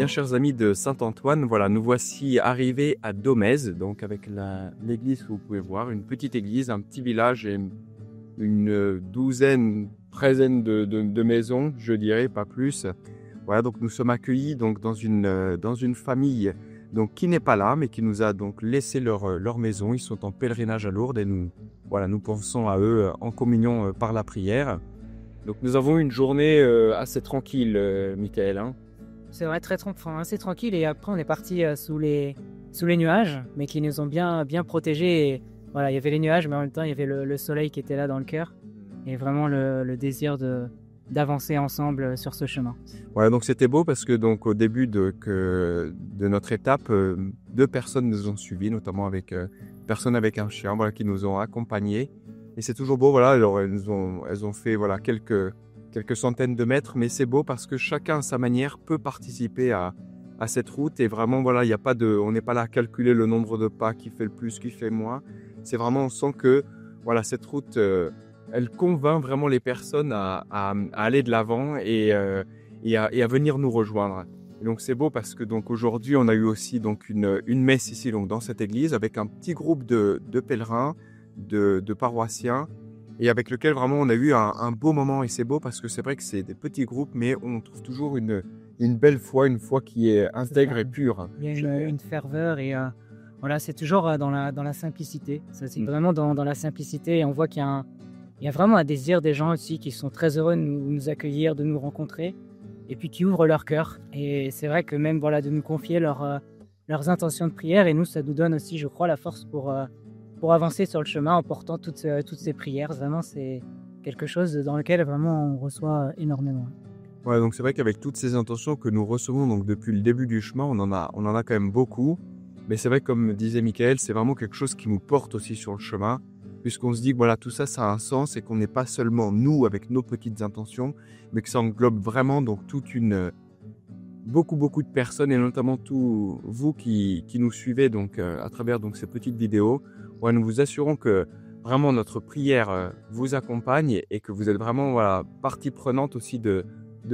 chers amis de Saint-Antoine, voilà, nous voici arrivés à Domèze, donc avec l'église que vous pouvez voir, une petite église, un petit village et une douzaine, treizaine de maisons, je dirais, pas plus. Voilà, donc nous sommes accueillis donc dans une famille donc qui n'est pas là, mais qui nous a donc laissé leur maison. Ils sont en pèlerinage à Lourdes et nous pensons à eux en communion par la prière. Donc nous avons une journée assez tranquille, Michael, hein. C'est vrai, assez tranquille. Et après, on est parti sous les nuages, mais qui nous ont bien protégés. Et voilà, il y avait les nuages, mais en même temps, il y avait le soleil qui était là dans le cœur. Et vraiment le désir d'avancer ensemble sur ce chemin. Ouais, donc c'était beau parce que donc au début de notre étape, 2 personnes nous ont suivis, notamment avec personne avec un chien, voilà, qui nous ont accompagnés. Et c'est toujours beau, voilà. Alors elles ont fait voilà quelques centaines de mètres, mais c'est beau parce que chacun à sa manière peut participer à cette route. Et vraiment, voilà, il y a pas on n'est pas là à calculer le nombre de pas, qui fait le plus, qui fait moins. C'est vraiment, on sent que voilà, cette route, elle convainc vraiment les personnes à aller de l'avant et à venir nous rejoindre. Et donc c'est beau parce que donc aujourd'hui, on a eu aussi donc une messe ici, donc dans cette église, avec un petit groupe de pèlerins, de paroissiens, et avec lequel vraiment on a eu un beau moment. Et c'est beau parce que c'est vrai que c'est des petits groupes, mais on trouve toujours une belle foi, une foi qui est intègre et pure. Il y a une ferveur et voilà, c'est toujours dans la simplicité. C'est vraiment dans la simplicité, et on voit qu'il y a vraiment un désir des gens aussi qui sont très heureux de nous accueillir, de nous rencontrer, et puis qui ouvrent leur cœur. Et c'est vrai que même voilà, de nous confier leurs intentions de prière, et nous, ça nous donne aussi, je crois, la force pour avancer sur le chemin en portant toutes ces prières. Vraiment, c'est quelque chose dans lequel vraiment on reçoit énormément. Ouais, donc c'est vrai qu'avec toutes ces intentions que nous recevons donc depuis le début du chemin, on en a quand même beaucoup. Mais c'est vrai, comme disait Michael, c'est vraiment quelque chose qui nous porte aussi sur le chemin, puisqu'on se dit que voilà, tout ça, ça a un sens, et qu'on n'est pas seulement nous avec nos petites intentions, mais que ça englobe vraiment donc beaucoup de personnes, et notamment tous vous qui nous suivez donc à travers donc ces petites vidéos. Ouais, nous vous assurons que vraiment notre prière vous accompagne, et que vous êtes vraiment voilà, partie prenante aussi de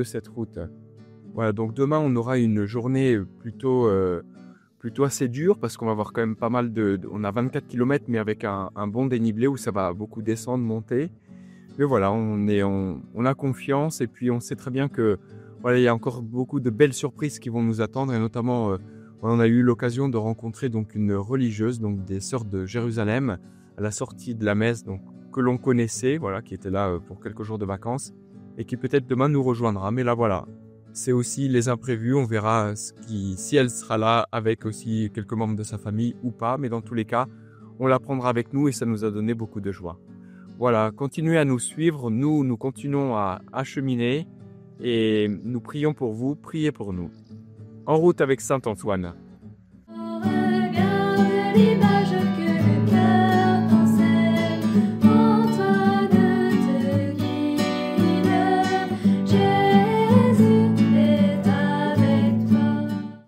cette route. Voilà, donc demain on aura une journée plutôt assez dure, parce qu'on va avoir quand même pas mal on a 24 km, mais avec un bon dénivelé où ça va beaucoup descendre, monter. Mais voilà, on a confiance, et puis on sait très bien que voilà, il y a encore beaucoup de belles surprises qui vont nous attendre, et notamment on a eu l'occasion de rencontrer donc une religieuse, donc des Sœurs de Jérusalem, à la sortie de la messe, donc que l'on connaissait, voilà, qui était là pour quelques jours de vacances, et qui peut-être demain nous rejoindra. Mais là voilà, c'est aussi les imprévus, on verra si elle sera là avec aussi quelques membres de sa famille ou pas, mais dans tous les cas, on la prendra avec nous, et ça nous a donné beaucoup de joie. Voilà, continuez à nous suivre, nous continuons à cheminer, et nous prions pour vous, priez pour nous. En route avec Saint-Antoine.